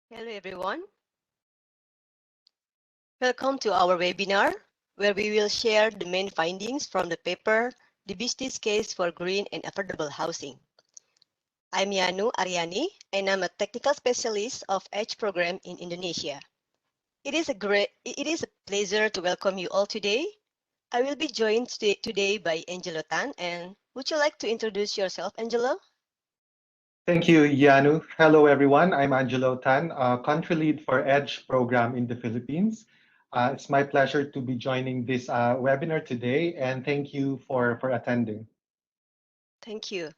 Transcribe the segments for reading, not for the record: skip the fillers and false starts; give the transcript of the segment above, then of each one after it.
Hello everyone. Welcome to our webinar where we will share the main findings from the paper, The Business Case for Green and Affordable Housing. I'm Yanu Aryani and I'm a technical specialist of EDGE program in Indonesia. It is a pleasure to welcome you all today. I will be joined today by Angelo Tan, and would you like to introduce yourself, Angelo? Thank you, Yanu. Hello, everyone. I'm Angelo Tan, country lead for EDGE program in the Philippines. It's my pleasure to be joining this webinar today, and thank you for attending. Thank you.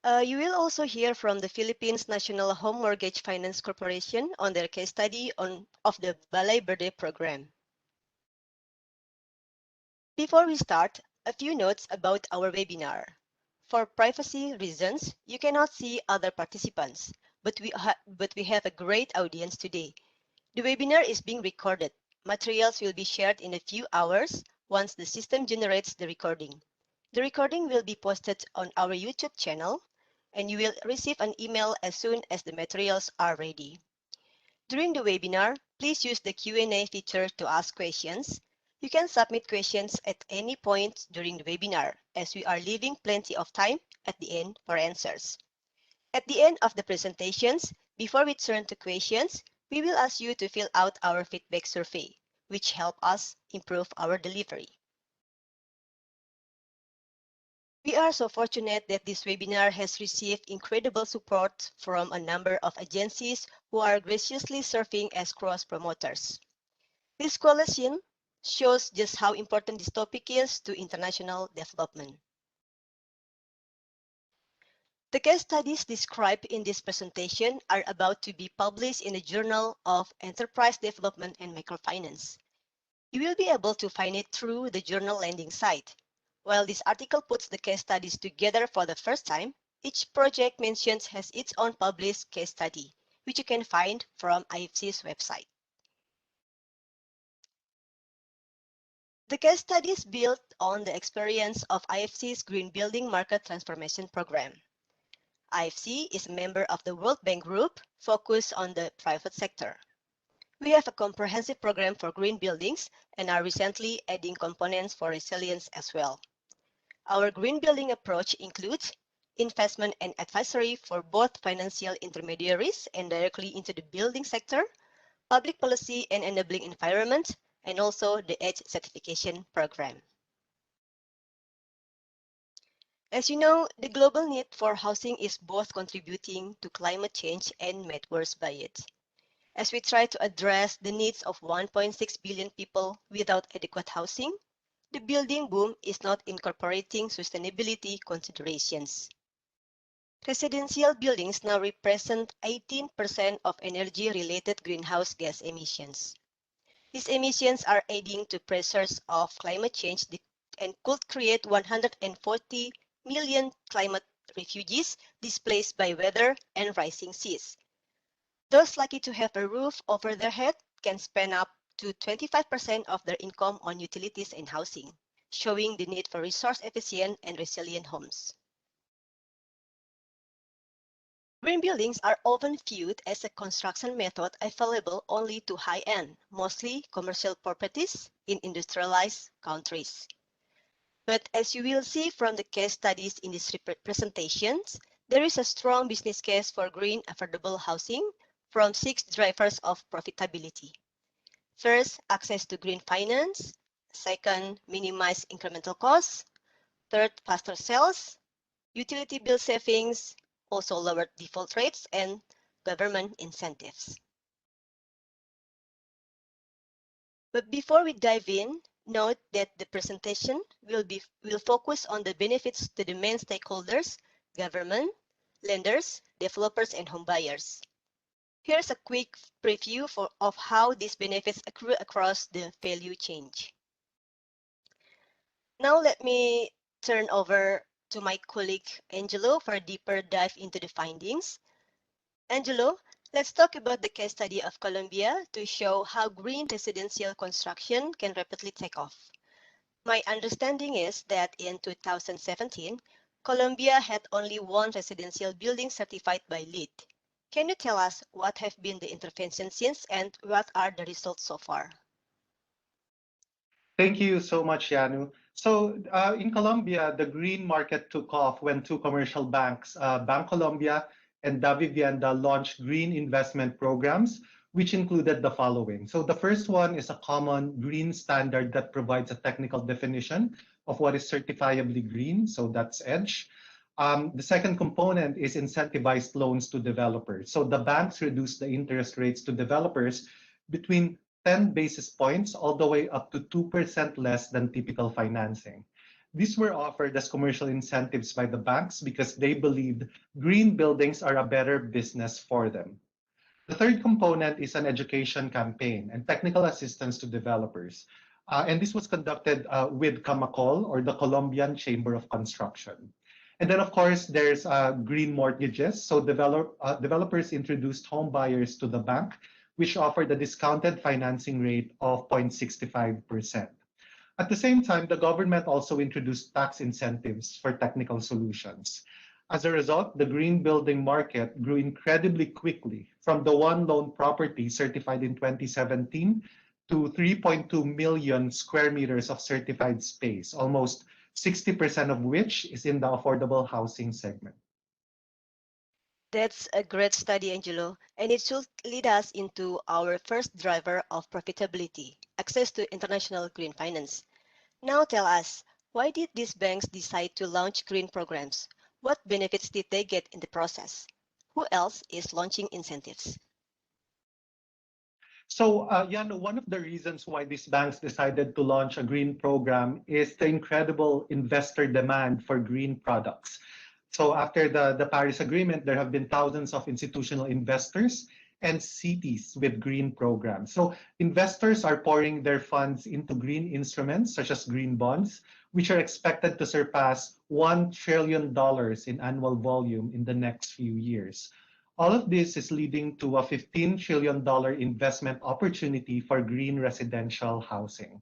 You will also hear from the Philippines National Home Mortgage Finance Corporation on their case study of the Balay Verde program. Before we start, a few notes about our webinar. For privacy reasons, you cannot see other participants, but we have a great audience today. The webinar is being recorded. Materials will be shared in a few hours once the system generates the recording. The recording will be posted on our YouTube channel, and you will receive an email as soon as the materials are ready. During the webinar, please use the Q&A feature to ask questions. You can submit questions at any point during the webinar, as we are leaving plenty of time at the end for answers. At the end of the presentations, before we turn to questions, we will ask you to fill out our feedback survey, which help us improve our delivery. We are so fortunate that this webinar has received incredible support from a number of agencies who are graciously serving as cross-promoters. This coalition shows just how important this topic is to international development. The case studies described in this presentation are about to be published in the Journal of Enterprise Development and Microfinance. You will be able to find it through the journal landing site. While this article puts the case studies together for the first time, each project mentioned has its own published case study, which you can find from IFC's website. The case studies built on the experience of IFC's Green Building Market Transformation Program. IFC is a member of the World Bank Group focused on the private sector. We have a comprehensive program for green buildings and are recently adding components for resilience as well. Our green building approach includes investment and advisory for both financial intermediaries and directly into the building sector, public policy and enabling environment, and also the EDGE certification program. As you know, the global need for housing is both contributing to climate change and made worse by it. As we try to address the needs of 1.6 billion people without adequate housing, the building boom is not incorporating sustainability considerations. Residential buildings now represent 18% of energy-related greenhouse gas emissions. These emissions are adding to pressures of climate change and could create 140 million climate refugees displaced by weather and rising seas. Those lucky to have a roof over their head can spend up to 25% of their income on utilities and housing, showing the need for resource-efficient and resilient homes. Green buildings are often viewed as a construction method available only to high-end, mostly commercial properties in industrialized countries. But as you will see from the case studies in these presentations, there is a strong business case for green affordable housing from 6 drivers of profitability. First, access to green finance. Second, minimize incremental costs. Third, faster sales. Utility bill savings, also lower default rates, and government incentives. But before we dive in, note that the presentation will focus on the benefits to the main stakeholders, government, lenders, developers, and homebuyers. Here's a quick preview of how these benefits accrue across the value chain. Now let me turn over to my colleague Angelo for a deeper dive into the findings. Angelo, let's talk about the case study of Colombia to show how green residential construction can rapidly take off. My understanding is that in 2017, Colombia had only one residential building certified by LEED. Can you tell us what have been the interventions since and what are the results so far? Thank you so much, Yanu. So in Colombia, the green market took off when two commercial banks, Colombia and Davivienda, launched green investment programs, which included the following. So the first one is a common green standard that provides a technical definition of what is certifiably green. So that's EDGE. The second component is incentivized loans to developers. So the banks reduce the interest rates to developers between 10 basis points all the way up to 2% less than typical financing. These were offered as commercial incentives by the banks because they believed green buildings are a better business for them. The third component is an education campaign and technical assistance to developers. And this was conducted with Camacol, or the Colombian Chamber of Construction. And then, of course, there's green mortgages. So developers introduced home buyers to the bank, which offered a discounted financing rate of 0.65%. At the same time, the government also introduced tax incentives for technical solutions. As a result, the green building market grew incredibly quickly from the one loan property certified in 2017 to 3.2 million square meters of certified space, almost 60% of which is in the affordable housing segment. That's a great study, Angelo, and it should lead us into our first driver of profitability, access to international green finance. Now tell us, why did these banks decide to launch green programs? What benefits did they get in the process? Who else is launching incentives? So, Jan, one of the reasons why these banks decided to launch a green program is the incredible investor demand for green products. So, after the Paris Agreement, there have been thousands of institutional investors and cities with green programs. So, investors are pouring their funds into green instruments, such as green bonds, which are expected to surpass $1 trillion in annual volume in the next few years. All of this is leading to a $15 trillion investment opportunity for green residential housing.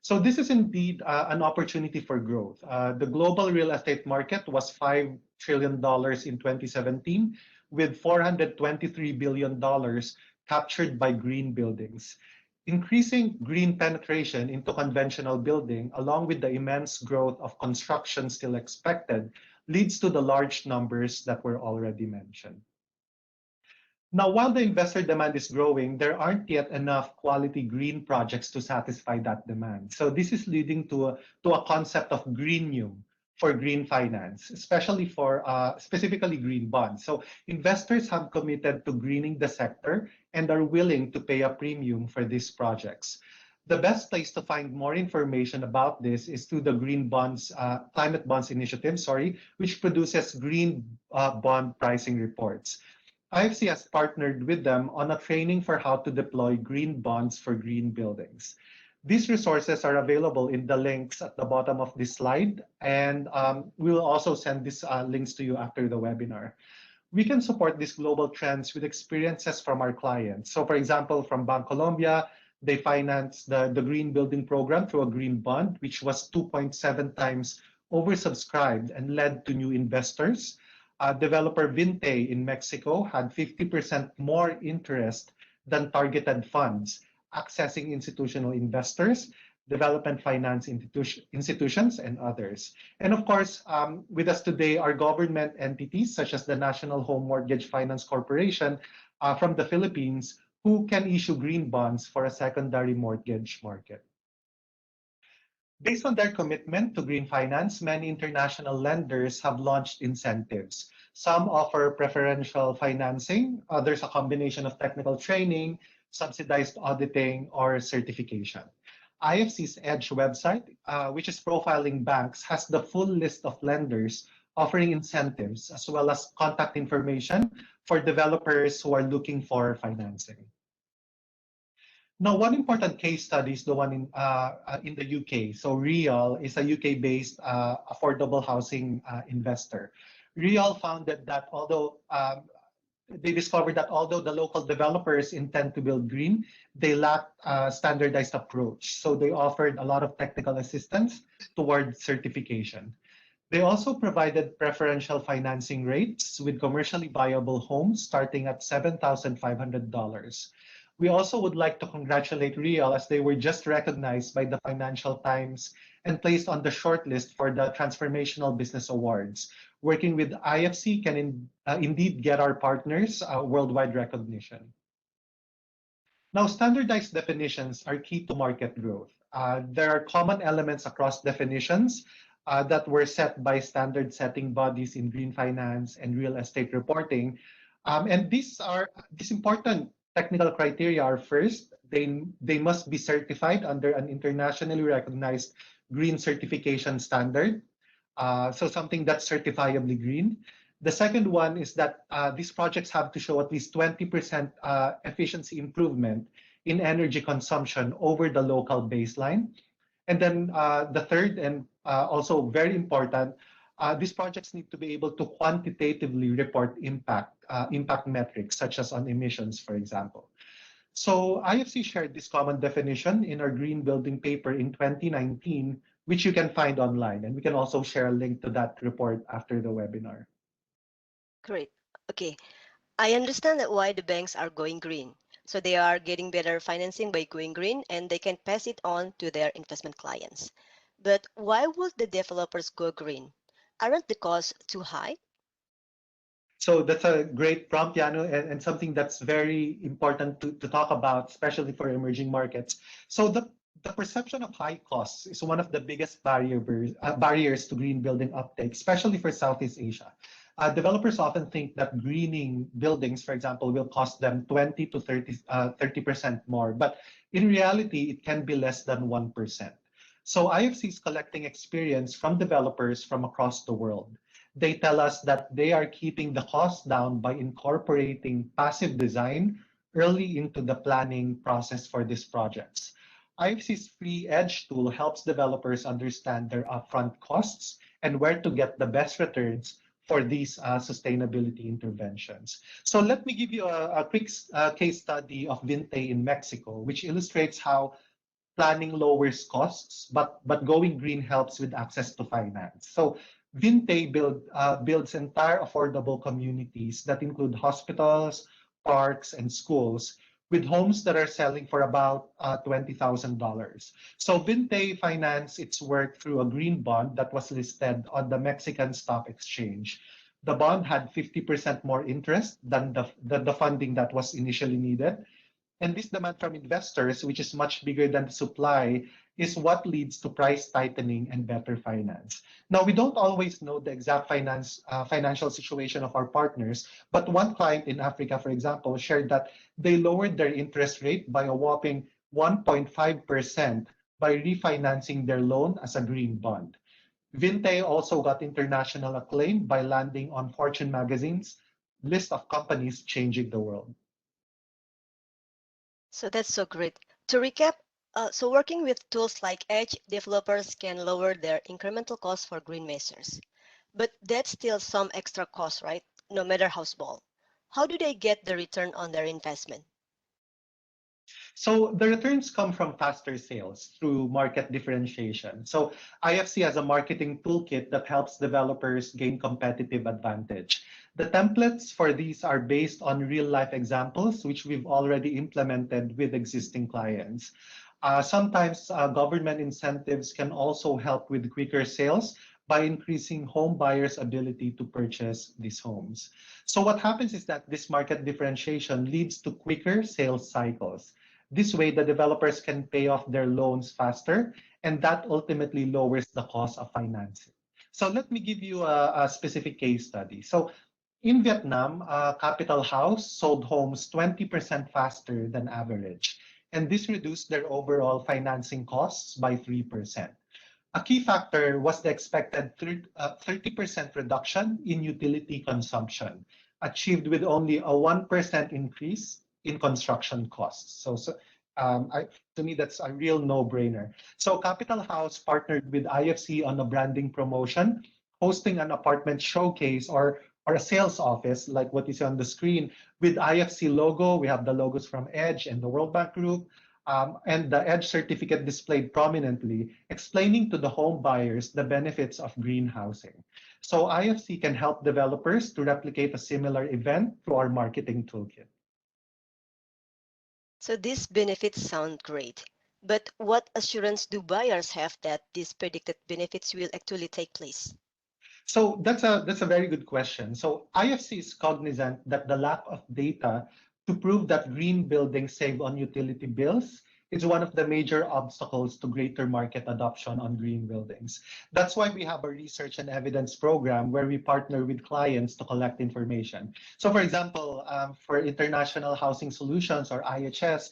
So this is indeed an opportunity for growth. The global real estate market was $5 trillion in 2017, with $423 billion captured by green buildings. Increasing green penetration into conventional building, along with the immense growth of construction still expected, leads to the large numbers that were already mentioned. Now, while the investor demand is growing, there aren't yet enough quality green projects to satisfy that demand. So this is leading to a concept of greenium for green finance, especially for specifically green bonds. So investors have committed to greening the sector and are willing to pay a premium for these projects. The best place to find more information about this is through the Green Bonds, Climate Bonds Initiative, which produces green bond pricing reports. IFC has partnered with them on a training for how to deploy green bonds for green buildings. These resources are available in the links at the bottom of this slide, and we will also send these links to you after the webinar. We can support these global trends with experiences from our clients. So for example, from Colombia, they financed the green building program through a green bond, which was 2.7 times oversubscribed and led to new investors. Developer Vinte in Mexico had 50% more interest than targeted funds, accessing institutional investors, development finance institutions, and others. And of course, with us today are government entities such as the National Home Mortgage Finance Corporation from the Philippines, who can issue green bonds for a secondary mortgage market. Based on their commitment to green finance, many international lenders have launched incentives. Some offer preferential financing, others a combination of technical training, subsidized auditing, or certification. IFC's Edge website, which is profiling banks, has the full list of lenders offering incentives as well as contact information for developers who are looking for financing. Now, one important case study is the one in the UK. So Real is a UK-based affordable housing investor. Real found that although they discovered that although the local developers intend to build green, they lack a standardized approach. So they offered a lot of technical assistance toward certification. They also provided preferential financing rates with commercially viable homes starting at $7,500. We also would like to congratulate Real as they were just recognized by the Financial Times and placed on the shortlist for the Transformational Business Awards. Working with IFC can indeed get our partners worldwide recognition. Now, standardized definitions are key to market growth. There are common elements across definitions that were set by standard setting bodies in green finance and real estate reporting. And these important technical criteria are first, they must be certified under an internationally recognized green certification standard. So something that's certifiably green. The second one is that these projects have to show at least 20% efficiency improvement in energy consumption over the local baseline. And then the third and also very important, these projects need to be able to quantitatively report impact metrics, such as on emissions, for example. So IFC shared this common definition in our green building paper in 2019, which you can find online. And we can also share a link to that report after the webinar. Great. Okay. I understand that why the banks are going green. So they are getting better financing by going green and they can pass it on to their investment clients. But why would the developers go green? Aren't the costs too high? So that's a great prompt, Yano, and something that's very important to talk about, especially for emerging markets. So the perception of high costs is one of the biggest barriers to green building uptake, especially for Southeast Asia. Developers often think that greening buildings, for example, will cost them 20 to 30% more, but in reality, it can be less than 1%. So IFC is collecting experience from developers from across the world. They tell us that they are keeping the cost down by incorporating passive design early into the planning process for these projects. IFC's free Edge tool helps developers understand their upfront costs and where to get the best returns for these sustainability interventions. So let me give you a quick case study of Vinte in Mexico, which illustrates how planning lowers costs, but going green helps with access to finance. So Vinte builds entire affordable communities that include hospitals, parks, and schools with homes that are selling for about $20,000. So Vinte financed its work through a green bond that was listed on the Mexican Stock Exchange. The bond had 50% more interest than the funding that was initially needed. And this demand from investors, which is much bigger than the supply, is what leads to price tightening and better finance. Now, we don't always know the exact financial situation of our partners, but one client in Africa, for example, shared that they lowered their interest rate by a whopping 1.5% by refinancing their loan as a green bond. Vinte also got international acclaim by landing on Fortune magazine's list of companies changing the world. So that's so great. To recap, so working with tools like Edge, developers can lower their incremental costs for green measures. But that's still some extra cost, right? No matter how small. How do they get the return on their investment? So the returns come from faster sales through market differentiation. So IFC has a marketing toolkit that helps developers gain competitive advantage. The templates for these are based on real life examples, which we've already implemented with existing clients. Sometimes government incentives can also help with quicker sales by increasing home buyers' ability to purchase these homes. So what happens is that this market differentiation leads to quicker sales cycles. This way, the developers can pay off their loans faster, and that ultimately lowers the cost of financing. So let me give you a specific case study. So in Vietnam, Capital House sold homes 20% faster than average, and this reduced their overall financing costs by 3%. A key factor was the expected 30% reduction in utility consumption, achieved with only a 1% increase in construction costs. To me, that's a real no-brainer. So Capital House partnered with IFC on a branding promotion, hosting an apartment showcase or a sales office like what you see on the screen with IFC logo. We have the logos from Edge and the World Bank Group. and the EDGE certificate displayed prominently, explaining to the home buyers the benefits of green housing. So IFC can help developers to replicate a similar event through our marketing toolkit. So these benefits sound great. But what assurance do buyers have that these predicted benefits will actually take place? So that's a very good question. So IFC is cognizant that the lack of data to prove that green buildings save on utility bills is one of the major obstacles to greater market adoption on green buildings. That's why we have a research and evidence program where we partner with clients to collect information. So for example, for International Housing Solutions or IHS,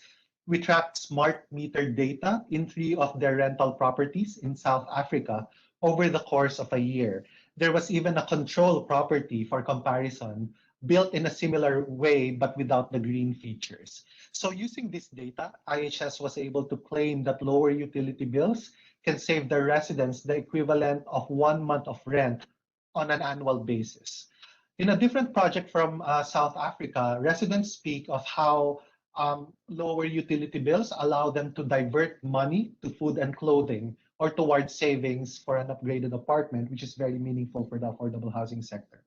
we tracked smart meter data in 3 of their rental properties in South Africa over the course of a year. There was even a control property for comparison built in a similar way but without the green features. So using this data, IHS was able to claim that lower utility bills can save the residents the equivalent of 1 month of rent on an annual basis. In a different project from South Africa, residents speak of how lower utility bills allow them to divert money to food and clothing or towards savings for an upgraded apartment, which is very meaningful for the affordable housing sector.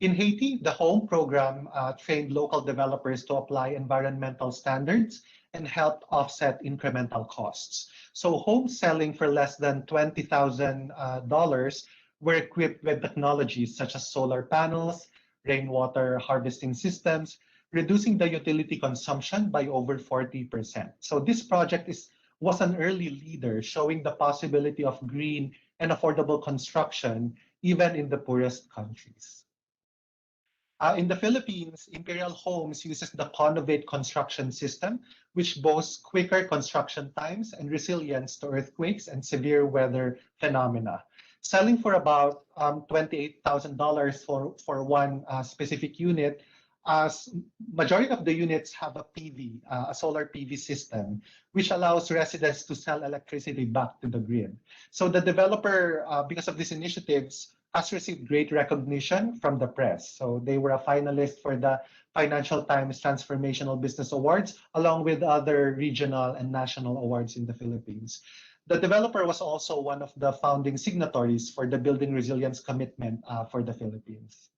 In Haiti, the HOME program trained local developers to apply environmental standards and helped offset incremental costs. So homes selling for less than $20,000 were equipped with technologies such as solar panels, rainwater harvesting systems, reducing the utility consumption by over 40%. So this project was an early leader showing the possibility of green and affordable construction even in the poorest countries. In the Philippines, Imperial Homes uses the Conovate construction system, which boasts quicker construction times and resilience to earthquakes and severe weather phenomena. Selling for about $28,000 for one specific unit, as majority of the units have a PV, a solar PV system, which allows residents to sell electricity back to the grid. So the developer, because of these initiatives, has received great recognition from the press. So they were a finalist for the Financial Times Transformational Business Awards, along with other regional and national awards in the Philippines. The developer was also one of the founding signatories for the Building Resilience Commitment for the Philippines.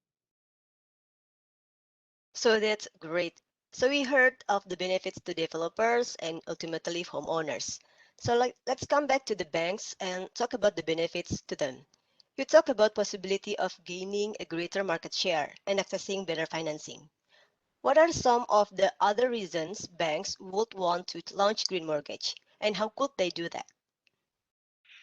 So that's great. So we heard of the benefits to developers and ultimately homeowners. So let's come back to the banks and talk about the benefits to them. You talk about possibility of gaining a greater market share and accessing better financing. What are some of the other reasons banks would want to launch green mortgage, and how could they do that?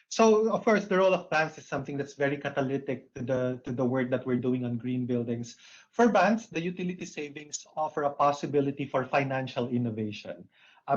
So, of course, the role of banks is something that's very catalytic to the work that we're doing on green buildings. For banks, the utility savings offer a possibility for financial innovation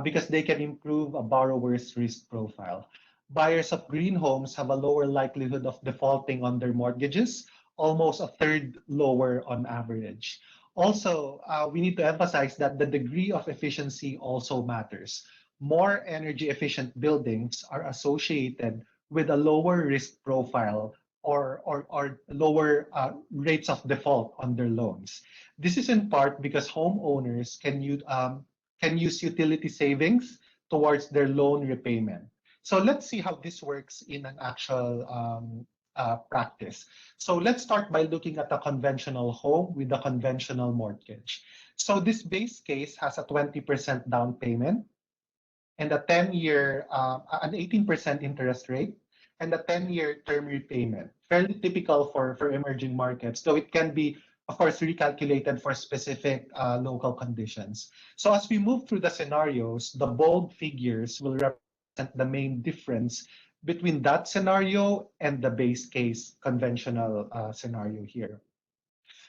because they can improve a borrower's risk profile. Buyers of green homes have a lower likelihood of defaulting on their mortgages, almost a third lower on average. Also, we need to emphasize that the degree of efficiency also matters. More energy efficient buildings are associated with a lower risk profile or lower rates of default on their loans. This is in part because homeowners can use utility savings towards their loan repayment. So let's see how this works in an actual practice. So let's start by looking at a conventional home with a conventional mortgage. So this base case has a 20% down payment and a 10-year, an 18% interest rate, and a 10-year term repayment. Fairly typical for emerging markets, though it can be, of course, recalculated for specific local conditions. So as we move through the scenarios, the bold figures will represent the main difference between that scenario and the base case conventional scenario here.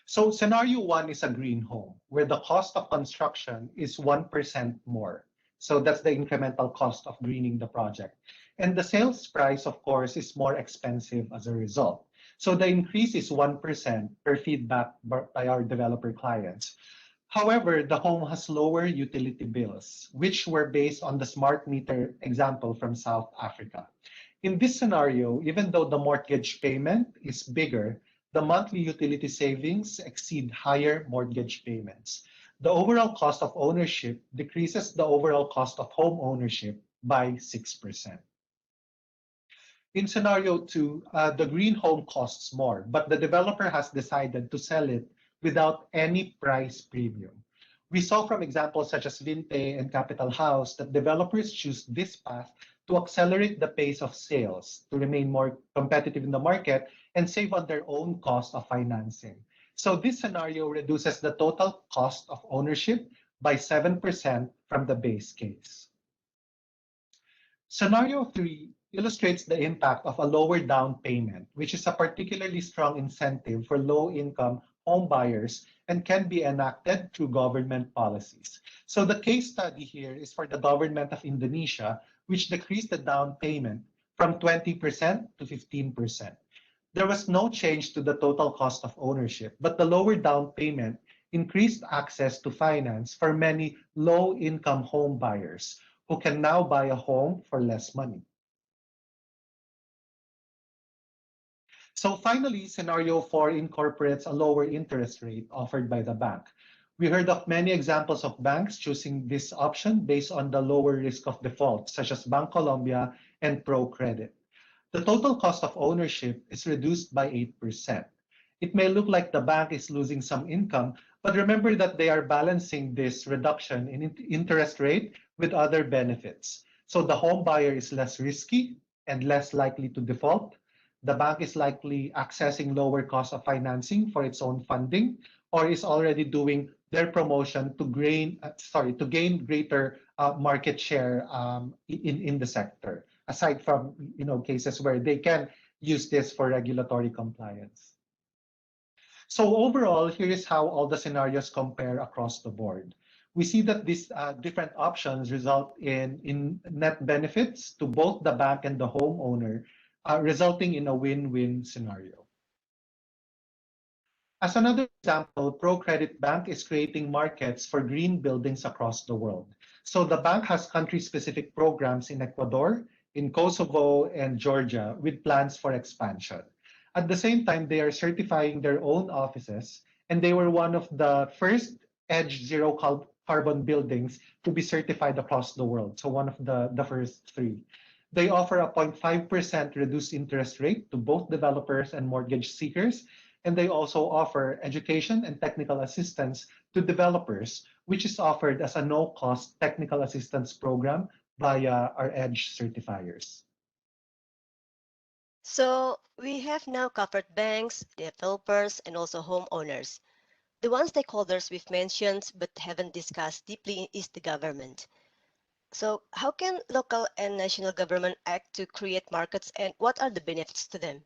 So scenario one is a green home where the cost of construction is 1% more. So that's the incremental cost of greening the project. And the sales price, of course, is more expensive as a result. So the increase is 1% per feedback by our developer clients. However, the home has lower utility bills, which were based on the smart meter example from South Africa. In this scenario, even though the mortgage payment is bigger, the monthly utility savings exceed higher mortgage payments. the overall cost of ownership decreases the overall cost of home ownership by 6%. In scenario two, the green home costs more, but the developer has decided to sell it without any price premium. We saw from examples such as Vinte and Capital House that developers choose this path to accelerate the pace of sales, to remain more competitive in the market, and save on their own cost of financing. So this scenario reduces the total cost of ownership by 7% from the base case. Scenario three illustrates the impact of a lower down payment, which is a particularly strong incentive for low-income home buyers and can be enacted through government policies. So the case study here is for the government of Indonesia, which decreased the down payment from 20% to 15%. There was no change to the total cost of ownership, but the lower down payment increased access to finance for many low-income home buyers who can now buy a home for less money. So finally, scenario four incorporates a lower interest rate offered by the bank. We heard of many examples of banks choosing this option based on the lower risk of default, such as Bancolombia and ProCredit. The total cost of ownership is reduced by 8%. It may look like the bank is losing some income, but remember that they are balancing this reduction in interest rate with other benefits. So the home buyer is less risky and less likely to default. The bank is likely accessing lower cost of financing for its own funding, or is already doing their promotion to gain greater market share in the sector, aside from cases where they can use this for regulatory compliance. So overall, here is how all the scenarios compare across the board. We see that these different options result in net benefits to both the bank and the homeowner, resulting in a win-win scenario. As another example, ProCredit Bank is creating markets for green buildings across the world. So the bank has country-specific programs in Ecuador, in Kosovo, and Georgia with plans for expansion. At the same time, they are certifying their own offices, and they were one of the first EDGE zero carbon buildings to be certified across the world, so one of the first three. They offer a 0.5% reduced interest rate to both developers and mortgage seekers, and they also offer education and technical assistance to developers, which is offered as a no-cost technical assistance program via our EDGE certifiers. So we have now covered banks, developers, and also homeowners. The one stakeholders we've mentioned but haven't discussed deeply is the government. So how can local and national government act to create markets, and what are the benefits to them?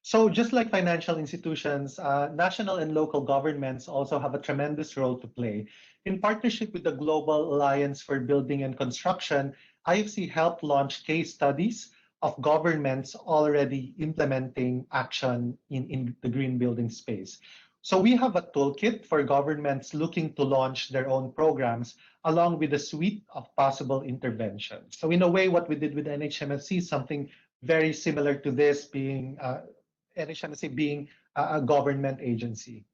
So just like financial institutions, national and local governments also have a tremendous role to play. In partnership with the Global Alliance for Building and Construction, IFC helped launch case studies of governments already implementing action in the green building space. So we have a toolkit for governments looking to launch their own programs along with a suite of possible interventions. So in a way, what we did with NHMFC is something very similar to this, being NHMSA being a government agency.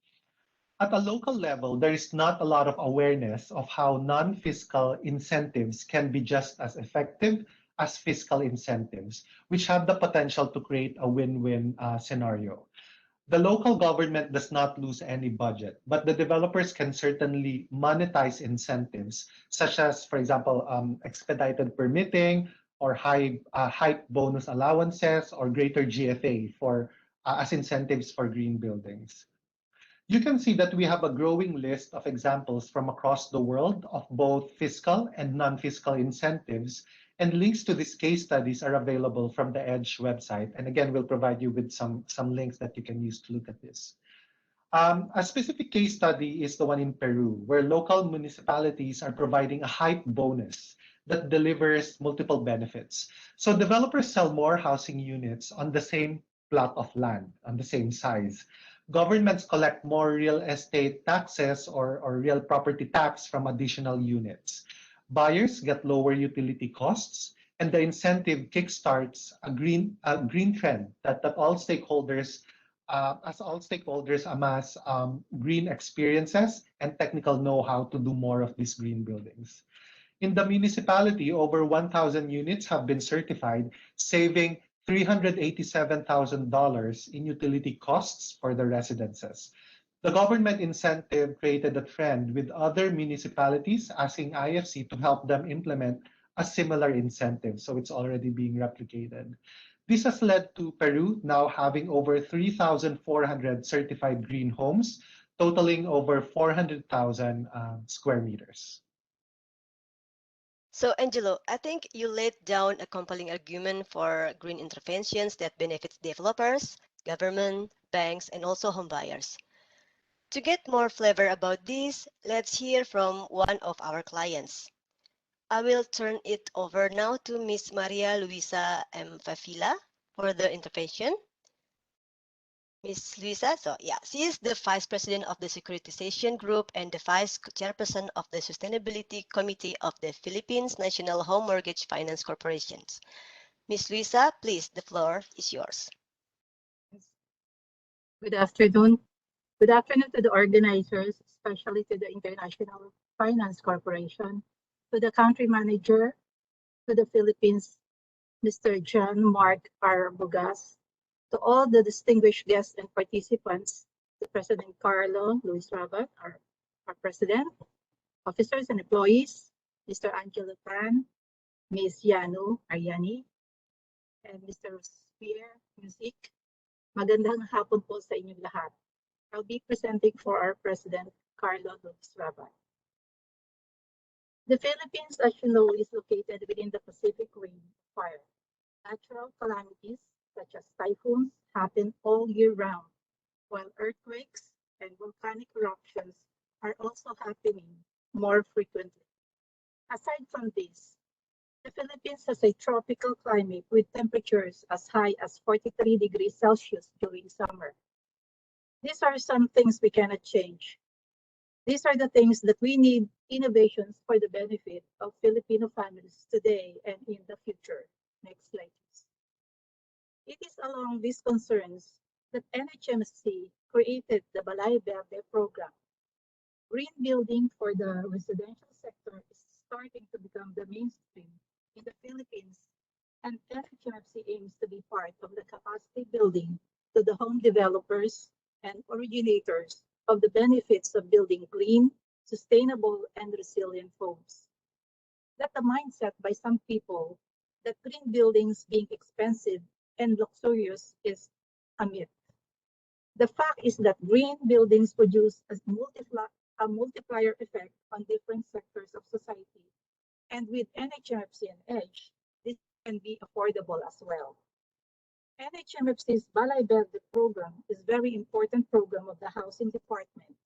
At a local level, there is not a lot of awareness of how non-fiscal incentives can be just as effective as fiscal incentives, which have the potential to create a win-win scenario. The local government does not lose any budget, but the developers can certainly monetize incentives, such as, for example, expedited permitting or high bonus allowances or greater GFA for as incentives for green buildings. You can see that we have a growing list of examples from across the world of both fiscal and non-fiscal incentives, and links to these case studies are available from the EDGE website. And again, we'll provide you with some links that you can use to look at this. A specific case study is the one in Peru, where local municipalities are providing a hype bonus that delivers multiple benefits. So developers sell more housing units on the same plot of land, on the same size. Governments collect more real estate taxes or real property tax from additional units. Buyers get lower utility costs, and the incentive kickstarts a green trend that all stakeholders as all stakeholders amass green experiences and technical know-how to do more of these green buildings. In the municipality, over 1,000 units have been certified, saving $387,000 in utility costs for the residences. The government incentive created a trend with other municipalities asking IFC to help them implement a similar incentive, so it's already being replicated. This has led to Peru now having over 3,400 certified green homes, totaling over 400,000 square meters. So, Angelo, I think you laid down a compelling argument for green interventions that benefits developers, government, banks, and also homebuyers. To get more flavor about this, let's hear from one of our clients. I will turn it over now to Ms. Maria Luisa M. Fafila for the intervention. Ms. Luisa, so yeah, she is the Vice President of the Securitization Group and the Vice Chairperson of the Sustainability Committee of the Philippines National Home Mortgage Finance Corporation. Ms. Luisa, please, the floor is yours. Good afternoon. Good afternoon to the organizers, especially to the International Finance Corporation, to the country manager, to the Philippines, Mr. John Mark R. Bugas, to all the distinguished guests and participants, to President Carlo Luis Rabat, our president, officers and employees, Mr. Angelo Tan, Ms. Yanu Ariani, and Mr. Spear Music. Magandang hapon po sa inyong lahat. I'll be presenting for our President, Carlo Luis Rabat. The Philippines, as you know, is located within the Pacific Ring of Fire. Natural calamities, such as typhoons, happen all year round, while earthquakes and volcanic eruptions are also happening more frequently. Aside from this, the Philippines has a tropical climate with temperatures as high as 43 degrees Celsius during summer. These are some things we cannot change. These are the things that we need innovations for the benefit of Filipino families today and in the future. Next slide, please. It is along these concerns that NHMC created the Balay Verde program. Green building for the residential sector is starting to become the mainstream in the Philippines, and NHMC aims to be part of the capacity building to the home developers and originators of the benefits of building green, sustainable, and resilient homes. That the mindset by some people that green buildings being expensive and luxurious is a myth. The fact is that green buildings produce a multiplier effect on different sectors of society, and with NHMFC and EDGE, this can be affordable as well. NHMFC's Balay Verde program is a very important program of the Housing Department.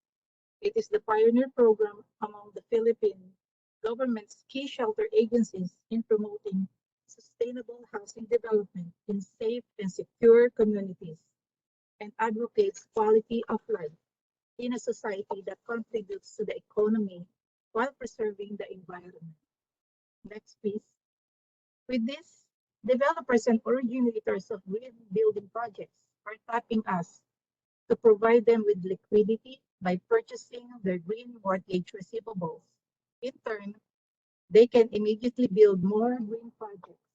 It is the pioneer program among the Philippine government's key shelter agencies in promoting sustainable housing development in safe and secure communities, and advocates quality of life in a society that contributes to the economy while preserving the environment. Next, please. With this, developers and originators of green building projects are tapping us to provide them with liquidity by purchasing their green mortgage receivables. In turn, they can immediately build more green projects,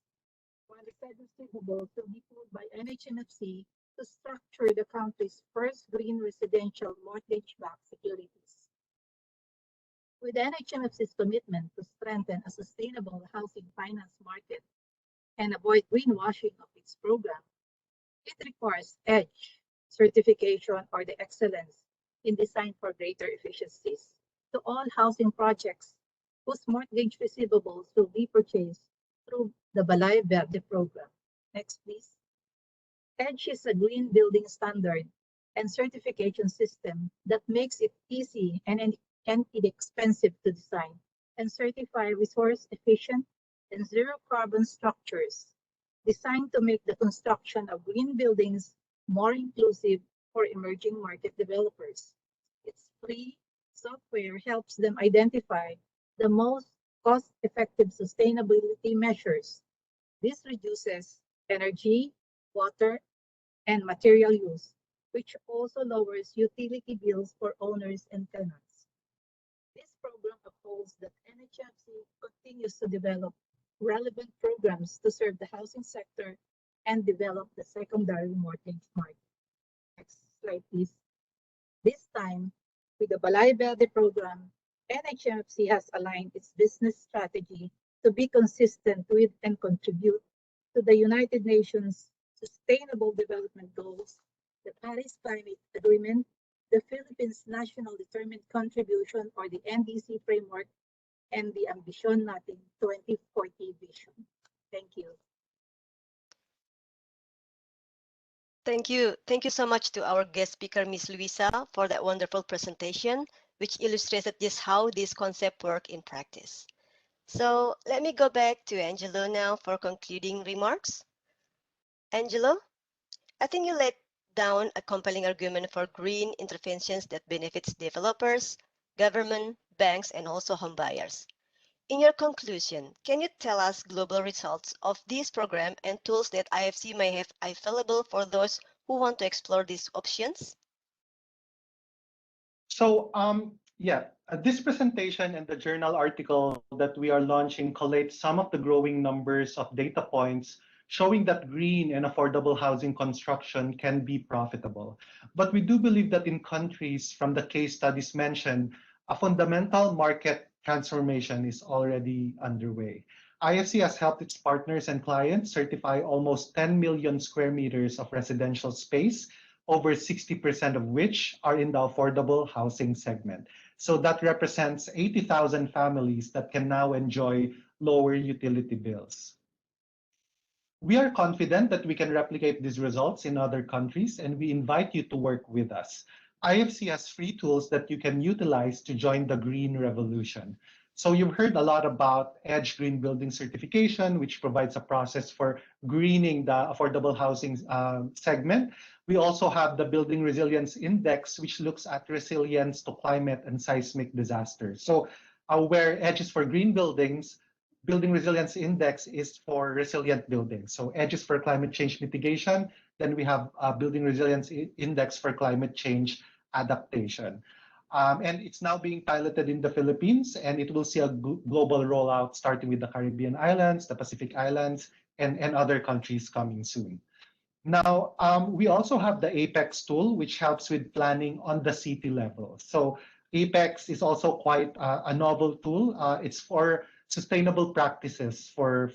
while the said receivables will be pooled by NHMFC to structure the country's first green residential mortgage-backed securities. With NHMFC's commitment to strengthen a sustainable housing finance market and avoid greenwashing of its program, it requires EDGE certification or the excellence in design for greater efficiencies to all housing projects whose mortgage receivables will be purchased through the Balay Verde program. Next, please. EDGE is a green building standard and certification system that makes it easy and inexpensive to design and certify resource efficient and zero carbon structures designed to make the construction of green buildings more inclusive for emerging market developers. Its free software helps them identify the most cost-effective sustainability measures. This reduces energy, water, and material use which also lowers utility bills for owners and tenants. This program upholds that NHFC continues to develop relevant programs to serve the housing sector and develop the secondary mortgage market. Next slide, please. This time, with the Balay Verde program, NHFC has aligned its business strategy to be consistent with and contribute to the United Nations Sustainable Development Goals, the Paris Climate Agreement, the Philippines National Determined Contribution or the NDC framework, and the Ambition Natin 2040 vision. Thank you. Thank you. Thank you so much to our guest speaker, Ms. Luisa, for that wonderful presentation, which illustrated just how this concept work in practice. So let me go back to Angelo now for concluding remarks. Angelo, I think you laid down a compelling argument for green interventions that benefits developers, government, banks, and also homebuyers. In your conclusion, can you tell us global results of this program and tools that IFC may have available for those who want to explore these options? So, this presentation and the journal article that we are launching collates some of the growing numbers of data points showing that green and affordable housing construction can be profitable. But we do believe that in countries from the case studies mentioned, a fundamental market transformation is already underway. IFC has helped its partners and clients certify almost 10 million square meters of residential space, over 60% of which are in the affordable housing segment. So that represents 80,000 families that can now enjoy lower utility bills. We are confident that we can replicate these results in other countries, and we invite you to work with us. IFC has free tools that you can utilize to join the green revolution. So you've heard a lot about EDGE Green Building Certification, which provides a process for greening the affordable housing segment. We also have the Building Resilience Index, which looks at resilience to climate and seismic disasters. So where EDGE is for green buildings, Building Resilience Index is for resilient buildings. So EDGE is for climate change mitigation. Then we have Building Resilience Index for climate change adaptation. And it's now being piloted in the Philippines, and it will see a global rollout starting with the Caribbean islands, the Pacific islands, and other countries coming soon. Now, we also have the APEX tool, which helps with planning on the city level. So APEX is also quite a novel tool. It's for sustainable practices for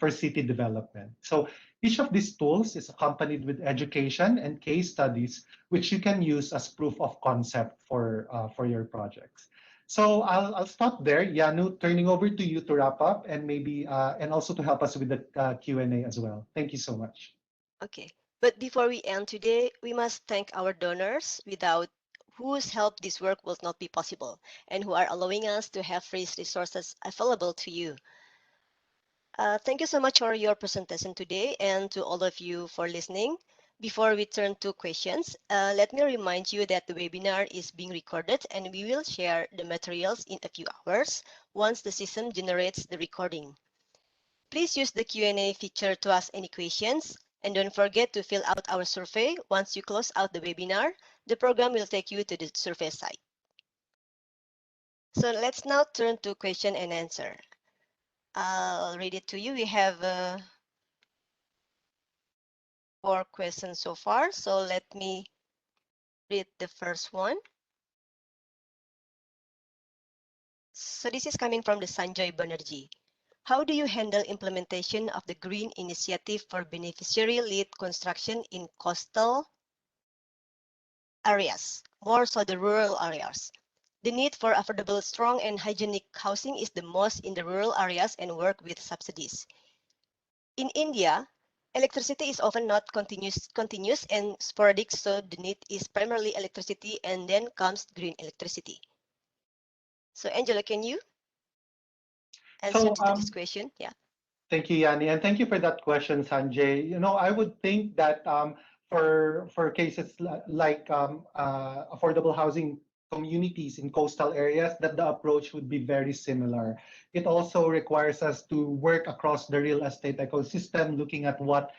city development. So each of these tools is accompanied with education and case studies, which you can use as proof of concept for your projects. So I'll stop there. Yanu, turning over to you to wrap up and maybe and also to help us with the Q&A as well. Thank you so much. Okay, but before we end today, we must thank our donors without whose help this work will not be possible and who are allowing us to have free resources available to you. Thank you so much for your presentation today and to all of you for listening. Before we turn to questions, let me remind you that the webinar is being recorded and we will share the materials in a few hours once the system generates the recording. Please use the Q&A feature to ask any questions, and don't forget to fill out our survey. Once you close out the webinar, the program will take you to the survey site. So let's now turn to question and answer. I'll read it to you. We have 4 questions so far. So let me read the first one. So this is coming from the Sanjoy Banerjee. How do you handle implementation of the Green Initiative for beneficiary-led construction in coastal areas, more so the rural areas? The need for affordable, strong, and hygienic housing is the most in the rural areas and work with subsidies. In India, electricity is often not continuous and sporadic, so the need is primarily electricity and then comes green electricity. So Angela, can you answer to this question? Yeah. Thank you, Yanni, and thank you for that question, Sanjay. You know, I would think that for cases like affordable housing communities in coastal areas, that the approach would be very similar. It also requires us to work across the real estate ecosystem, looking at what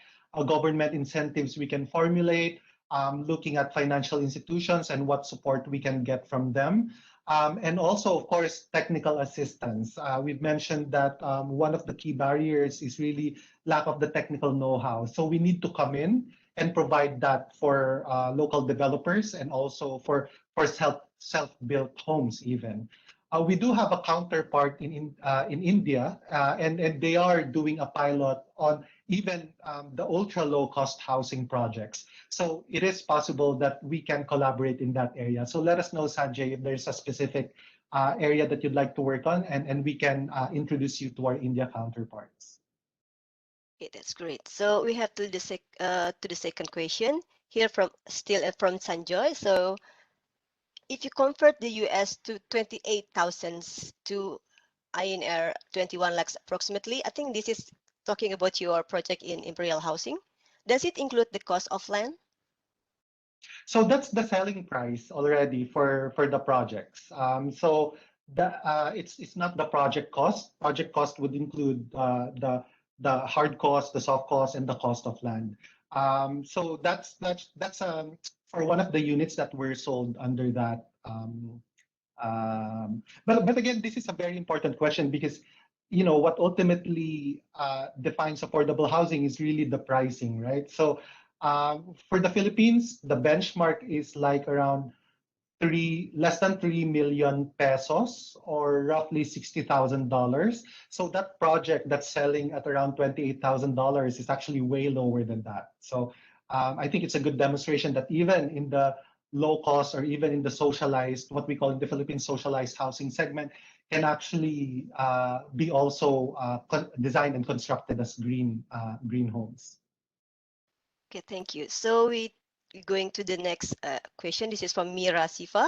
government incentives we can formulate, looking at financial institutions and what support we can get from them. And also, of course, technical assistance. We've mentioned that one of the key barriers is really lack of the technical know-how. So we need to come in and provide that for local developers and also for self-built homes even. We do have a counterpart in India, and they are doing a pilot on even the ultra low cost housing projects. So it is possible that we can collaborate in that area. So let us know, Sanjay, if there's a specific area that you'd like to work on, and we can introduce you to our India counterparts. Okay, that's great. So we have to the second question here from still from Sanjoy. So if you convert the US to 28,000 to INR 21 lakhs approximately, I think this is talking about your project in Imperial Housing. Does it include the cost of land? So that's the selling price already for the projects. So it's not the project cost. Project cost would include the hard cost, the soft cost, and the cost of land. So that's for one of the units that were sold under that. But again, this is a very important question because what ultimately defines affordable housing is really the pricing, right? So for the Philippines, the benchmark is like around less than 3 million pesos or roughly $60,000. So that project that's selling at around $28,000 is actually way lower than that. So I think it's a good demonstration that even in the low cost or even in the socialized, what we call in the Philippines socialized housing segment, can actually be also designed and constructed as green homes. Okay, thank you. So we're going to the next question. This is from Mira Sifa.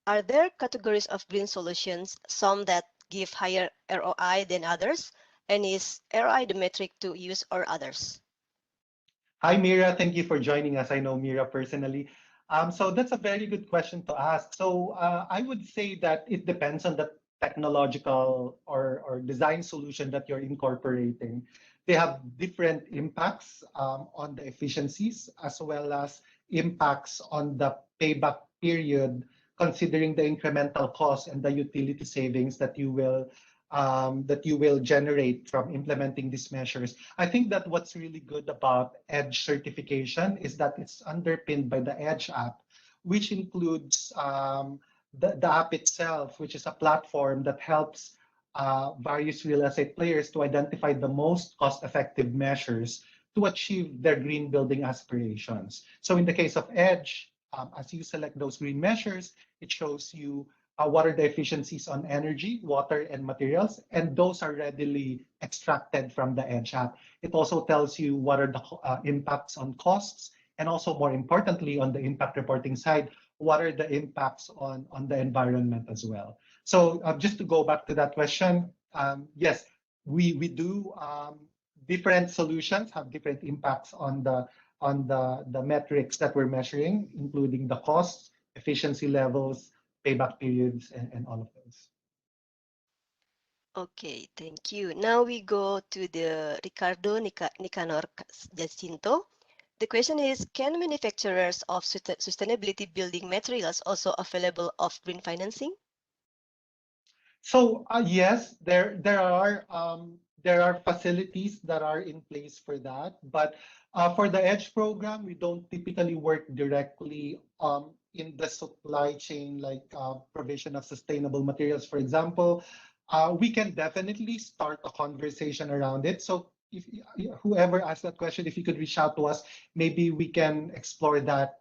Are there categories of green solutions, some that give higher ROI than others? And is ROI the metric to use or others? Hi, Mira. Thank you for joining us. I know Mira personally. So that's a very good question to ask. So I would say that it depends on the technological or design solution that you're incorporating. They have different impacts on the efficiencies as well as impacts on the payback period, considering the incremental cost and the utility savings that you will generate from implementing these measures. I think that what's really good about EDGE certification is that it's underpinned by the EDGE app, which includes the app itself, which is a platform that helps various real estate players to identify the most cost-effective measures to achieve their green building aspirations. So in the case of EDGE, as you select those green measures, it shows you what are the efficiencies on energy, water, and materials, and those are readily extracted from the EDGE app. It also tells you what are the impacts on costs, and also more importantly, on the impact reporting side, what are the impacts on the environment as well. So just to go back to that question, yes, we do different solutions have different impacts on the metrics that we're measuring, including the costs, efficiency levels, payback periods, and all of those. Okay, thank you. Now we go to the Ricardo Nicanor Jacinto. The question is, can manufacturers of sustainability building materials also available of green financing? So yes, there are facilities that are in place for that, but for the EDGE program, we don't typically work directly in the supply chain, like provision of sustainable materials, for example. We can definitely start a conversation around it. So if whoever asked that question, if you could reach out to us, maybe we can explore that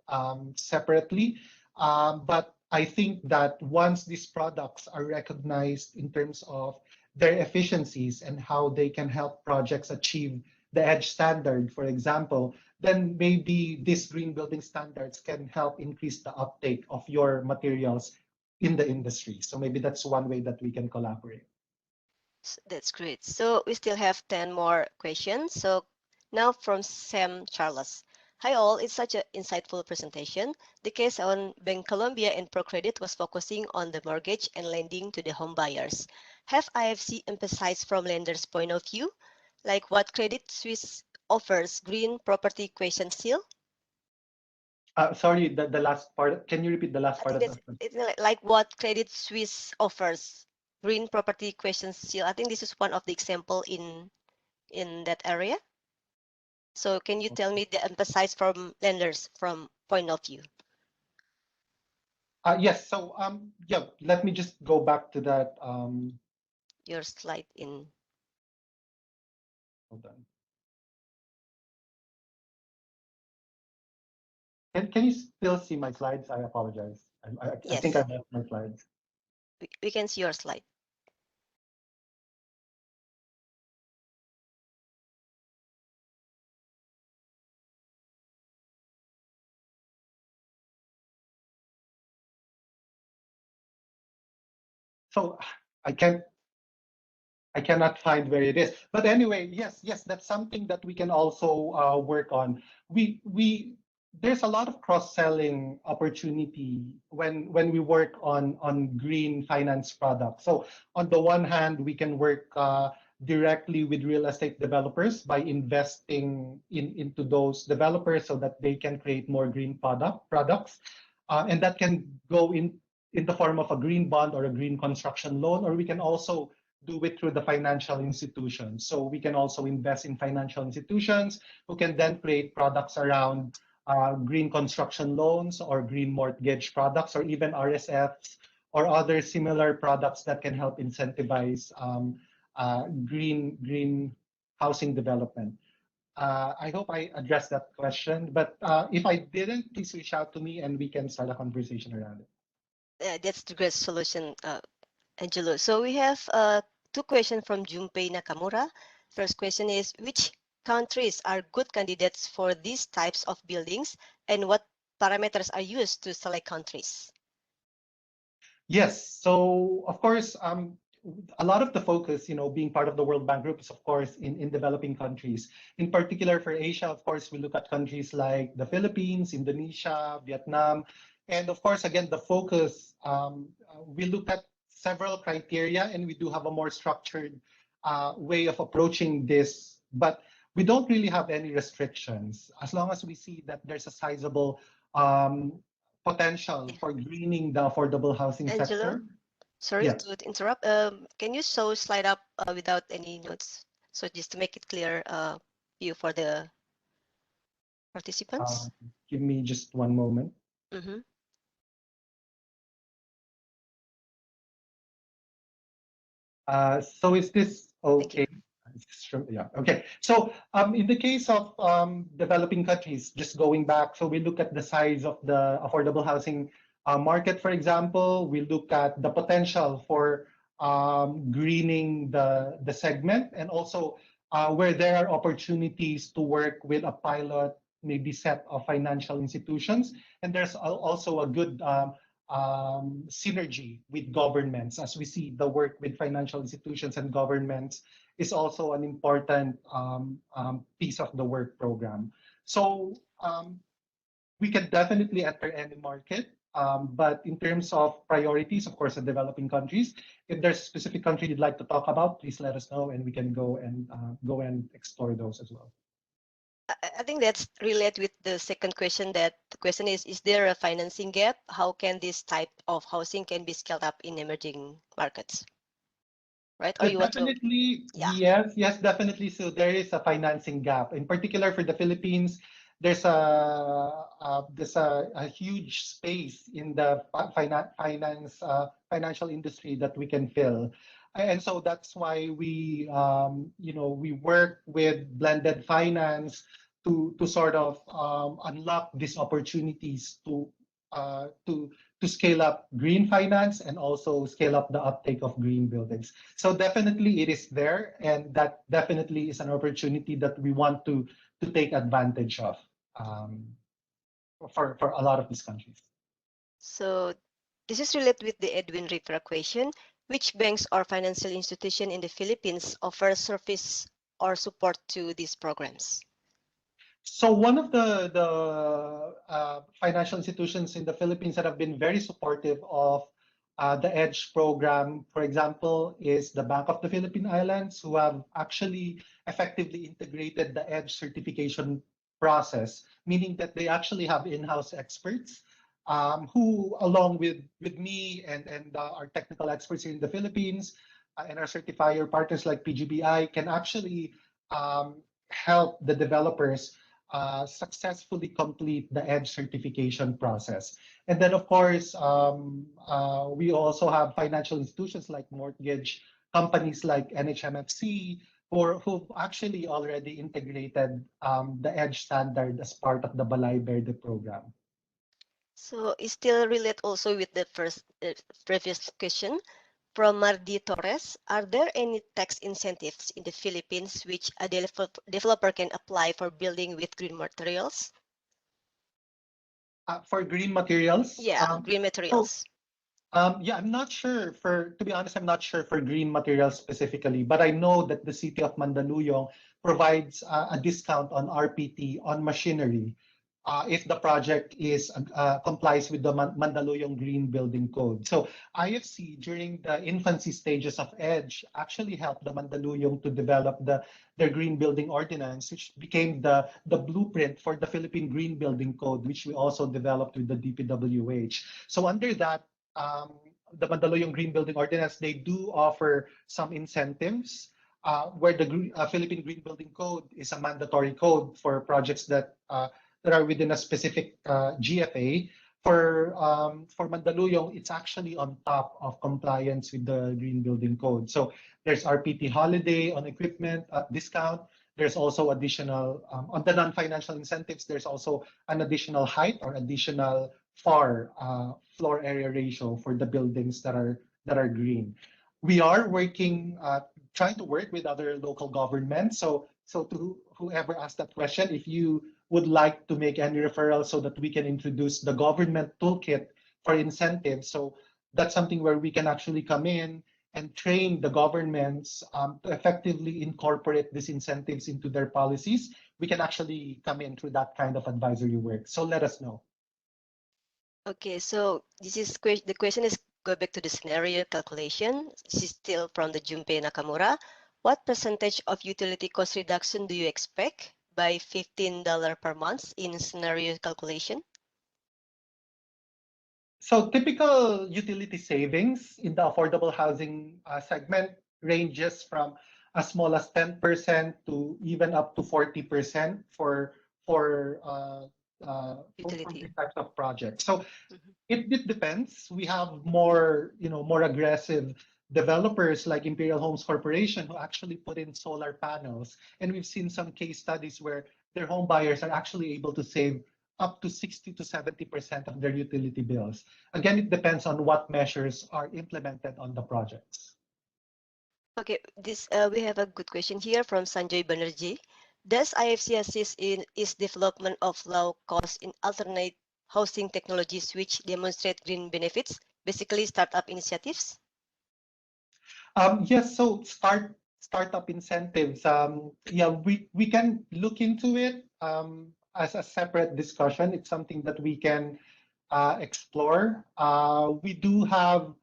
separately. But I think that once these products are recognized in terms of their efficiencies and how they can help projects achieve the EDGE standard, for example, then maybe these green building standards can help increase the uptake of your materials in the industry. So maybe that's one way that we can collaborate. That's great. So we still have 10 more questions. So now from Sam Charles. Hi all, it's such an insightful presentation. The case on Bank Colombia and ProCredit was focusing on the mortgage and lending to the home buyers. Have IFC emphasized from lenders' point of view, like what Credit Suisse offers green property question still? Sorry, the last part. Can you repeat the last I part think of that's the question? it's like what Credit Suisse offers. Green property question seal. I think this is one of the example in that area. So can you tell me the emphasis from lenders from point of view? Yes. So yeah, let me just go back to that. Your slide in. Hold on. Can you still see my slides? I apologize. I think I Yes, left my slides. we can see your slide. So I can I cannot find where it is. But anyway, yes, that's something that we can also work on. We there's a lot of cross-selling opportunity when we work on green finance products. So on the one hand, we can work directly with real estate developers by investing into those developers so that they can create more green products, and that can go in the form of a green bond or a green construction loan, or we can also do it through the financial institutions. So we can also invest in financial institutions who can then create products around green construction loans or green mortgage products or even RSFs or other similar products that can help incentivize green housing development. I hope I addressed that question, but if I didn't, please reach out to me and we can start a conversation around it. That's the great solution, Angelo. So we have two questions from Junpei Nakamura. First question is, which countries are good candidates for these types of buildings and what parameters are used to select countries? Yes. So of course, a lot of the focus, being part of the World Bank Group is of course in developing countries. In particular for Asia, of course, we look at countries like the Philippines, Indonesia, Vietnam, and of course, again, the focus, we look at several criteria and we do have a more structured way of approaching this, but we don't really have any restrictions as long as we see that there's a sizable um, potential Yeah. for greening the affordable housing Angelo, sector. sorry Yes. to interrupt. Can you show slide up without any notes? So just to make it clear view for the Uh, participants. Give me just one moment. Mm-hmm. So is this Thank you. okay? Yeah. Okay. So in the case of developing countries, just going back, so we look at the size of the affordable housing market, for example. We look at the potential for greening the segment, and also where there are opportunities to work with a pilot, maybe set of financial institutions, and there's also a good synergy with governments, as we see the work with financial institutions and governments is also an important piece of the work program. So we can definitely enter any market, but in terms of priorities, of course, in developing countries, if there's a specific country you'd like to talk about, please let us know, and we can go and explore those as well. I think that's related with the second question. That the question is there a financing gap? How can this type of housing can be scaled up in emerging markets? Right? Or Yeah, you want to? definitely. Yeah. Yes, definitely. So there is a financing gap. In particular for the Philippines, there's a huge space in the financial industry that we can fill. And so that's why we work with blended finance to sort of unlock these opportunities to scale up green finance and also scale up the uptake of green buildings. So definitely it is there, and that definitely is an opportunity that we want to take advantage of for a lot of these countries. So this is related with the Edwin Rivera question. Which banks or financial institution in the Philippines offer service or support to these programs? So one of the financial institutions in the Philippines that have been very supportive of the EDGE program, for example, is the Bank of the Philippine Islands, who have actually effectively integrated the EDGE certification process, meaning that they actually have in-house experts who, along with me and our technical experts here in the Philippines and our certifier partners like PGBI, can actually help the developers successfully complete the EDGE certification process. And then, of course, we also have financial institutions like mortgage companies like NHMFC, who've actually already integrated the EDGE standard as part of the Balay Verde program. So it still relate also with the previous question from Mardi Torres. Are there any tax incentives in the Philippines which a developer can apply for building with green materials? For green materials, Yeah, green so materials. yeah, I'm not sure to be honest, I'm not sure for green materials specifically, but I know that the city of Mandaluyong provides a discount on RPT on machinery if the project is complies with the Mandaluyong Green Building Code. So IFC during the infancy stages of EDGE actually helped the Mandaluyong to develop their Green Building Ordinance, which became the blueprint for the Philippine Green Building Code, which we also developed with the DPWH. So under that, um, the Mandaluyong Green Building Ordinance, they do offer some incentives where the Philippine Green Building Code is a mandatory code for projects that are within a specific GFA. For Mandaluyong, it's actually on top of compliance with the Green Building Code. So there's RPT holiday on equipment discount. There's also additional on the non-financial incentives. There's also an additional height or additional FAR floor area ratio for the buildings that are green. We are working, trying to work with other local governments. So to whoever asked that question, if you would like to make any referrals so that we can introduce the government toolkit for incentives. So that's something where we can actually come in and train the governments to effectively incorporate these incentives into their policies. We can actually come in through that kind of advisory work. So let us know. Okay, so the question is go back to the scenario calculation. This is still from the Junpei Nakamura. What percentage of utility cost reduction do you expect by $15 per month in scenario calculation? So typical utility savings in the affordable housing segment ranges from as small as 10% to even up to 40% for Utility. these types of projects. So Mhm. it depends. We have more aggressive developers like Imperial Homes Corporation who actually put in solar panels, and we've seen some case studies where their home buyers are actually able to save up to 60 to 70% of their utility bills. Again, it depends on what measures are implemented on the projects. Okay, this we have a good question here from Sanjay Banerjee. Does IFC assist in its development of low cost in alternate housing technologies which demonstrate green benefits, basically startup initiatives? Yes, so startup incentives. Yeah, we can look into it as a separate discussion. It's something that we can explore. We do have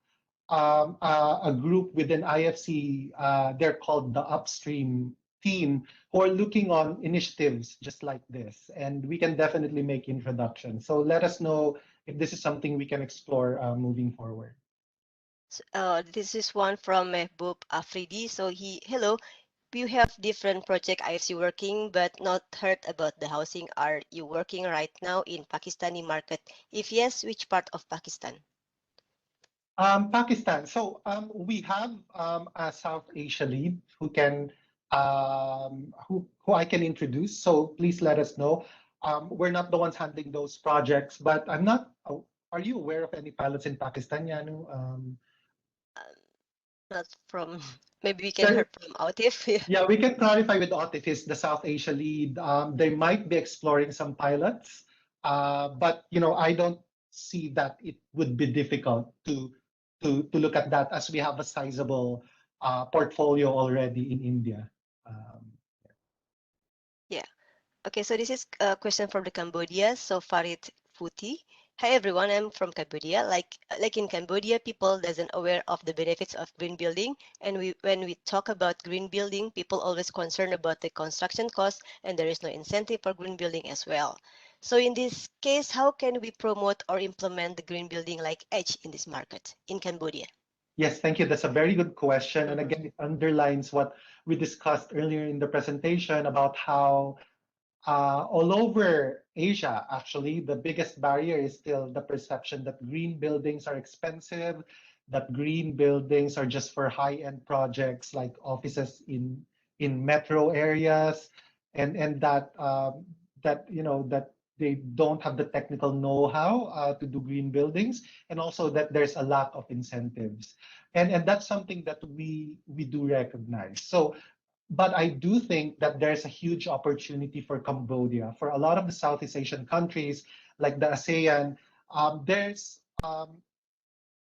a group within IFC. They're called the Upstream team, who are looking on initiatives just like this, and we can definitely make introductions. So let us know if this is something we can explore moving forward. This is one from Mehboob Afridi. So hello, you have different project IFC working, but not heard about the housing. Are you working right now in Pakistani market? If yes, which part of Pakistan? Pakistan. So we have a South Asia lead who I can introduce. So please let us know. We're not the ones handling those projects, but I'm not. Oh, are you aware of any pilots in Pakistan, Yanu? Um, Not from, maybe we can There, hear from Autif. Yeah. yeah, we can clarify with Otif is the South Asia lead. They might be exploring some pilots, but I don't see that it would be difficult to look at that as we have a sizable portfolio already in India. Um, Yeah. Okay, so this is a question from the Cambodia. So Farid Futi. Hi everyone, I'm from Cambodia. Like in Cambodia, people doesn't aware of the benefits of green building. And when we talk about green building, people always concerned about the construction cost, and there is no incentive for green building as well. So in this case, how can we promote or implement the green building like Edge in this market in Cambodia? Yes, thank you. That's a very good question. And Mhm. again, it underlines what we discussed earlier in the presentation about how all over Asia, actually, the biggest barrier is still the perception that green buildings are expensive, that green buildings are just for high-end projects like offices in metro areas, and that that they don't have the technical know-how to do green buildings, and also that there's a lack of incentives, and that's something that we do recognize. So but I do think that there's a huge opportunity for Cambodia. For a lot of the Southeast Asian countries, like the ASEAN, there's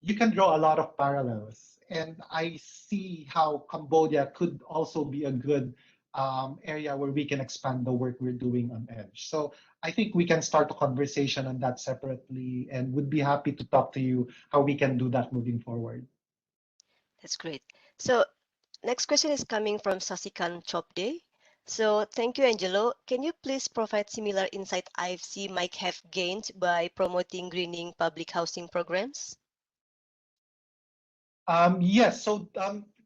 you can draw a lot of parallels, and I see how Cambodia could also be a good area where we can expand the work we're doing on Edge. So I think we can start a conversation on that separately, and would be happy to talk to you how we can do that moving forward. That's great. So next question is coming from Sasikan Chopde. So thank you, Angelo. Can you please provide similar insight IFC might have gained by promoting greening public housing programs? Yes, so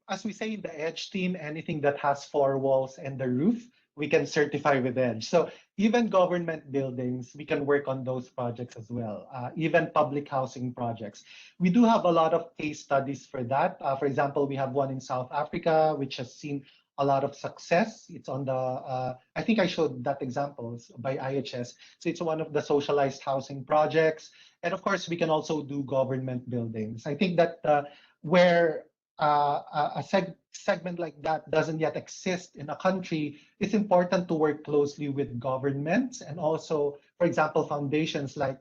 as we say in the Edge team, anything that has four walls and the roof, we can certify with Edge. So even government buildings, we can work on those projects as well. Even public housing projects. We do have a lot of case studies for that. For example, we have one in South Africa, which has seen a lot of success. It's on the, I think I showed that examples by IHS. So it's one of the socialized housing projects. And of course, we can also do government buildings. I think that where segment like that doesn't yet exist in a country, it's important to work closely with governments and also, for example, foundations like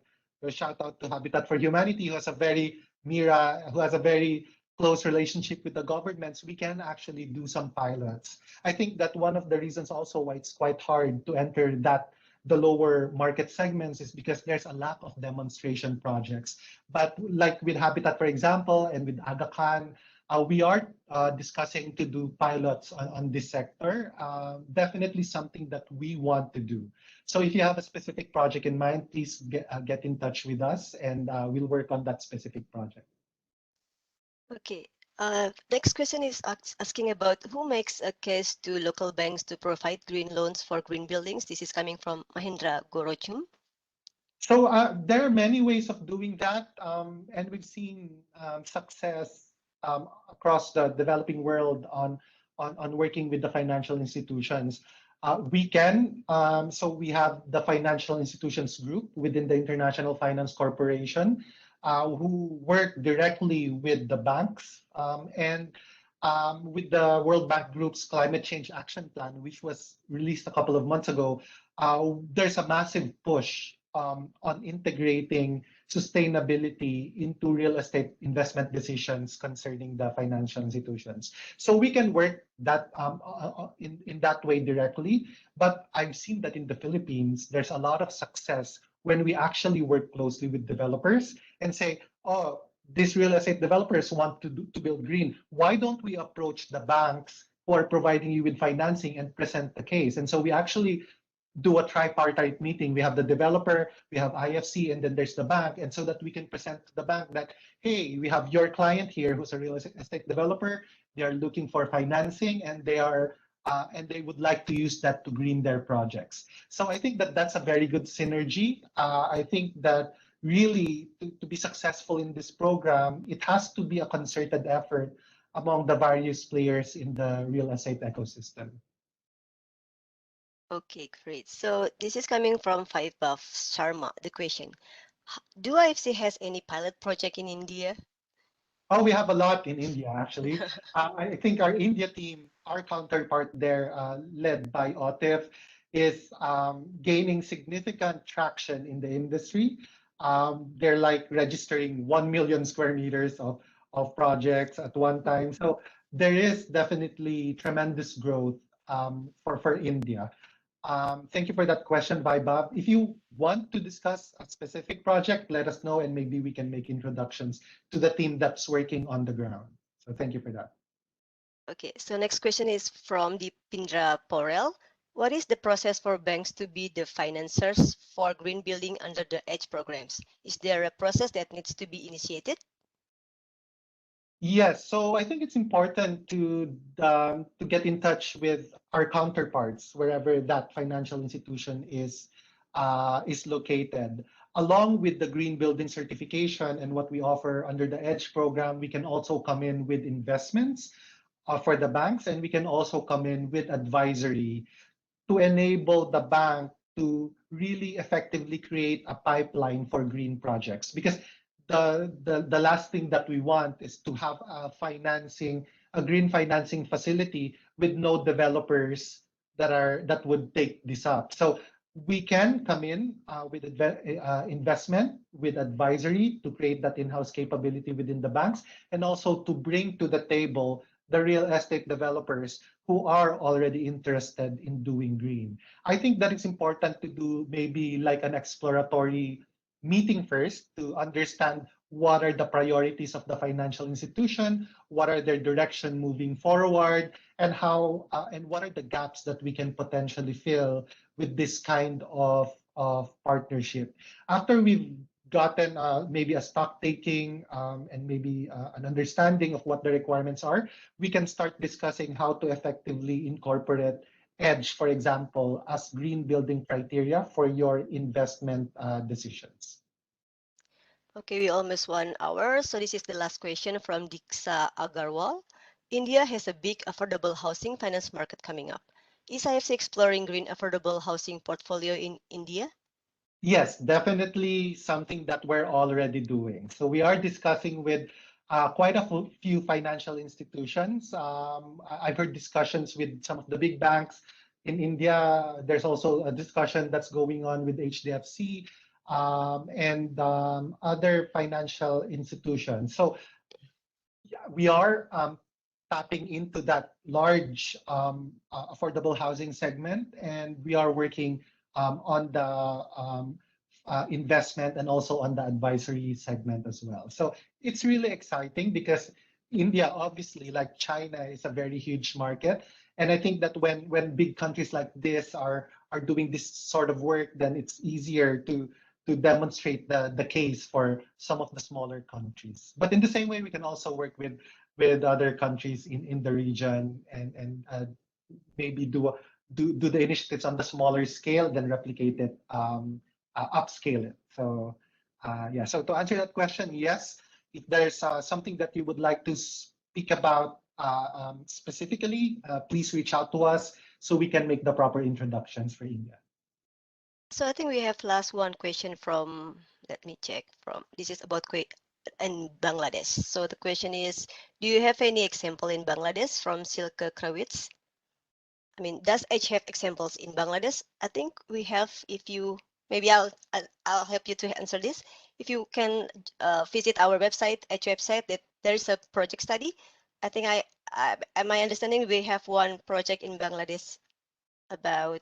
shout out to Habitat for Humanity, who has a very Mira, who has a very close relationship with the governments. We can actually do some pilots. I think that one of the reasons also why it's quite hard to enter that the lower market segments is because there's a lack of demonstration projects. But like with Habitat, for example, and with Aga Khan, we are discussing to do pilots on this sector. Definitely something that we want to do. So if you have a specific project in mind, please get in touch with us and we'll work on that specific project. Okay. Next question is asking about who makes a case to local banks to provide green loans for green buildings. This is coming from Mahindra Gorochum. So there are many ways of doing that, and we've seen success across the developing world on working with the financial institutions. We can, so we have the Financial Institutions Group within the International Finance Corporation, who work directly with the banks and with the World Bank Group's Climate Change Action Plan, which was released a couple of months ago. There's a massive push on integrating sustainability into real estate investment decisions concerning the financial institutions. So we can work that in that way directly. But I've seen that in the Philippines, there's a lot of success when we actually work closely with developers and say, oh, these real estate developers want to build green. Why don't we approach the banks who are providing you with financing and present the case? And so we actually do a tripartite meeting. We have the developer, we have IFC, and then there's the bank. And so that we can present to the bank that, hey, we have your client here who's a real estate developer. They are looking for financing and they would like to use that to green their projects. So I think that that's a very good synergy. I think that really to be successful in this program, it has to be a concerted effort among the various players in the real estate ecosystem. Okay, great. So this is coming from Five Buff Sharma. The question: do IFC has any pilot project in India? Oh, we have a lot in India, actually. I think our India team, our counterpart there, led by Otif, is gaining significant traction in the industry. They're like registering 1 million square meters of projects at one time. So there is definitely tremendous growth for India. Thank you for that question, Vaibhav. If you want to discuss a specific project, let us know and maybe we can make introductions to the team that's working on the ground. So thank you for that. Okay, so next question is from the Pindra Porel. What is the process for banks to be the financiers for green building under the EDGE programs? Is there a process that needs to be initiated? Yes, so I think it's important to get in touch with our counterparts wherever that financial institution is located. Along with the green building certification and what we offer under the EDGE program, we can also come in with investments for the banks, and we can also come in with advisory to enable the bank to really effectively create a pipeline for green projects. Because the last thing that we want is to have a green financing facility with no developers that would take this up. So we can come in with investment, with advisory to create that in-house capability within the banks, and also to bring to the table the real estate developers who are already interested in doing green. I think that it's important to do maybe like an exploratory meeting first to understand what are the priorities of the financial institution, what are their direction moving forward, and how and what are the gaps that we can potentially fill with this kind of partnership. After we've gotten maybe a stock taking and maybe an understanding of what the requirements are, we can start discussing how to effectively incorporate EDGE, for example, as green building criteria for your investment decisions. Okay, we almost 1 hour. So this is the last question from Diksha Agarwal. India has a big affordable housing finance market coming up. Is IFC exploring green affordable housing portfolio in India? Yes, definitely something that we're already doing. So we are discussing with quite a few financial institutions. I've heard discussions with some of the big banks in India. There's also a discussion that's going on with HDFC and other financial institutions. So yeah, we are tapping into that large affordable housing segment, and we are working on the investment and also on the advisory segment as well. So it's really exciting because India, obviously, like China, is a very huge market. And I think that when big countries like this are doing this sort of work, then it's easier to demonstrate the case for some of the smaller countries. But in the same way, we can also work with other countries in the region and maybe do the initiatives on the smaller scale, then replicate it, upscale it. So yeah, so to answer that question, yes, if there's something that you would like to speak about specifically, please reach out to us so we can make the proper introductions for India. So I think we have last one question from, let me check from, this is about in Bangladesh. So the question is, do you have any example in Bangladesh from Silke Krawitz? I mean, does Edge have examples in Bangladesh? I think we have. If you, maybe I'll help you to answer this. If you can visit our website, Edge website, that there's a project study. I think my understanding, we have one project in Bangladesh about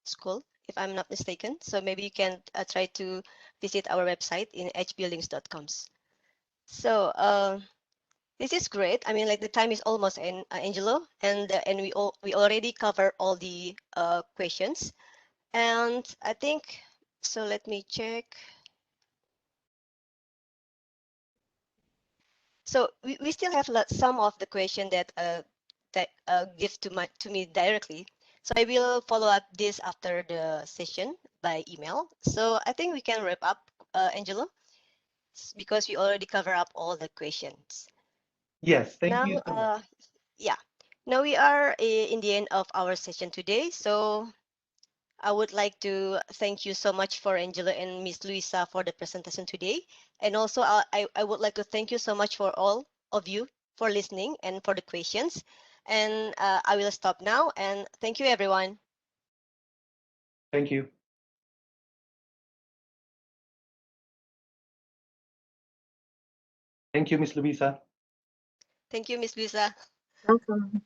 school, if I'm not mistaken. So maybe you can try to visit our website in edgebuildings.com. So this is great. I mean, like the time is almost in, Angelo, and we already cover all the questions, and I think so. Let me check. So we still have some of the question that give to me directly. So I will follow up this after the session by email. So I think we can wrap up, Angelo, because we already cover up all the questions. Yes, thank Now, you so much. yeah. Now we are in the end of our session today. So I would like to thank you so much for Angelo and Miss Luisa for the presentation today. And also I would like to thank you so much for all of you for listening and for the questions. And I will stop now, and thank you everyone. Thank you. Thank you, Miss Luisa. Thank you, Miss Luisa. Welcome.